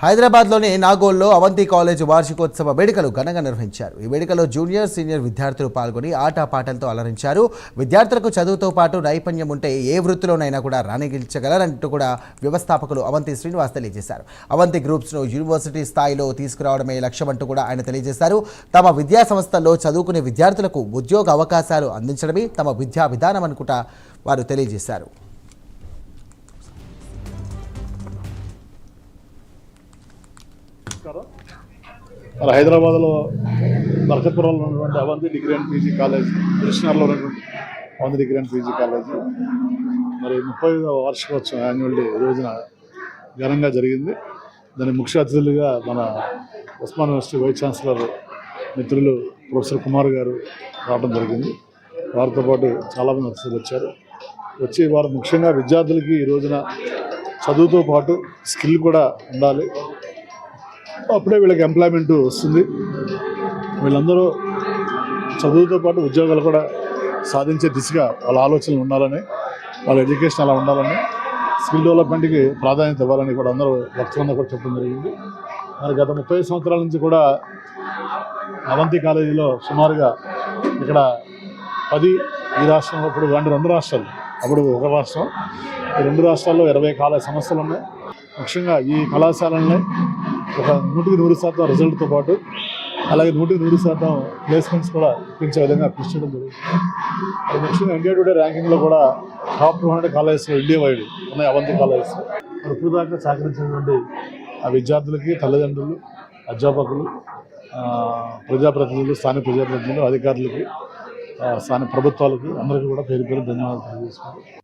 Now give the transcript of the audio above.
హైదరాబాద్లోని నాగోల్లో అవంతి కాలేజ్ వార్షికోత్సవ వేడుకలు ఘనంగా నిర్వహించారు. ఈ వేడుకలో జూనియర్, సీనియర్ విద్యార్థులు పాల్గొని ఆటపాటలతో అలరించారు. విద్యార్థులకు చదువుతో పాటు నైపుణ్యం ఉంటే ఏ వృత్తిలోనైనా కూడా రాణించగలరంటూ కూడా వ్యవస్థాపకులు అవంతి శ్రీనివాస్ తెలియజేశారు. అవంతి గ్రూప్స్ను యూనివర్సిటీ స్థాయిలో తీసుకురావడమే లక్ష్యమంటూ కూడా ఆయన తెలియజేశారు. తమ విద్యా సంస్థల్లో చదువుకునే విద్యార్థులకు ఉద్యోగ అవకాశాలు అందించడమే తమ విద్యా విధానం అనుకుంటా వారు తెలియజేశారు. మరి హైదరాబాద్లో బర్కత్పురంలో ఉన్నటువంటి Avanthi degree and PG college, కృష్ణార్లో ఉన్నటువంటి Avanthi degree and PG college మరి 35వ వార్షికోత్సవం యాన్యువల్ డే రోజున ఘనంగా జరిగింది. దాని ముఖ్య అతిథులుగా మన ఉస్మాన్ యూనివర్సిటీ వైస్ ఛాన్సలర్ మిత్రులు ప్రొఫెసర్ కుమార్ గారు రావడం జరిగింది. వారితో పాటు చాలామంది అతిథులు వచ్చి వారు ముఖ్యంగా విద్యార్థులకి ఈ రోజున చదువుతో పాటు స్కిల్ కూడా ఉండాలి, అప్పుడే వీళ్ళకి ఎంప్లాయ్మెంట్ వస్తుంది, వీళ్ళందరూ చదువుతో పాటు ఉద్యోగాలు కూడా సాధించే దిశగా వాళ్ళ ఆలోచనలు ఉండాలని, వాళ్ళ ఎడ్యుకేషన్ అలా ఉండాలని, స్కిల్ డెవలప్మెంట్కి ప్రాధాన్యత ఇవ్వాలని కూడా అందరూ వక్తలందరూ కూడా చెప్పడం జరిగింది. మరి గత 30 సంవత్సరాల నుంచి కూడా అవంతి కాలేజీలో సుమారుగా ఇక్కడ 10 ఈ రాష్ట్రంలో ఇప్పుడు 2 రాష్ట్రాలు, అప్పుడు ఒక రాష్ట్రం, ఈ 2 రాష్ట్రాల్లో 20 కాలేజీ సంస్థలు ఉన్నాయి. ముఖ్యంగా ఈ కళాశాలలని ఒక 100% రిజల్ట్తో పాటు అలాగే 100% ప్లేస్మెంట్స్ కూడా ఇప్పించే విధంగా కృషి చేయడం జరుగుతుంది. అది ముఖ్యంగా ఇండియా టుడే ర్యాంకింగ్లో కూడా టాప్ 200 కాలేజెస్లో ఇండియా వైడ్ ఉన్నాయి అవంతి కాలేజెస్. ఇప్పుడు దాకా సహకరించినటువంటి ఆ విద్యార్థులకి, తల్లిదండ్రులు, అధ్యాపకులు, ప్రజాప్రతినిధులు, స్థానిక ప్రజాప్రతినిధులు, అధికారులకి, స్థానిక ప్రభుత్వాలకి అందరికీ కూడా పేరు ధన్యవాదాలు తెలియజేస్తున్నాను.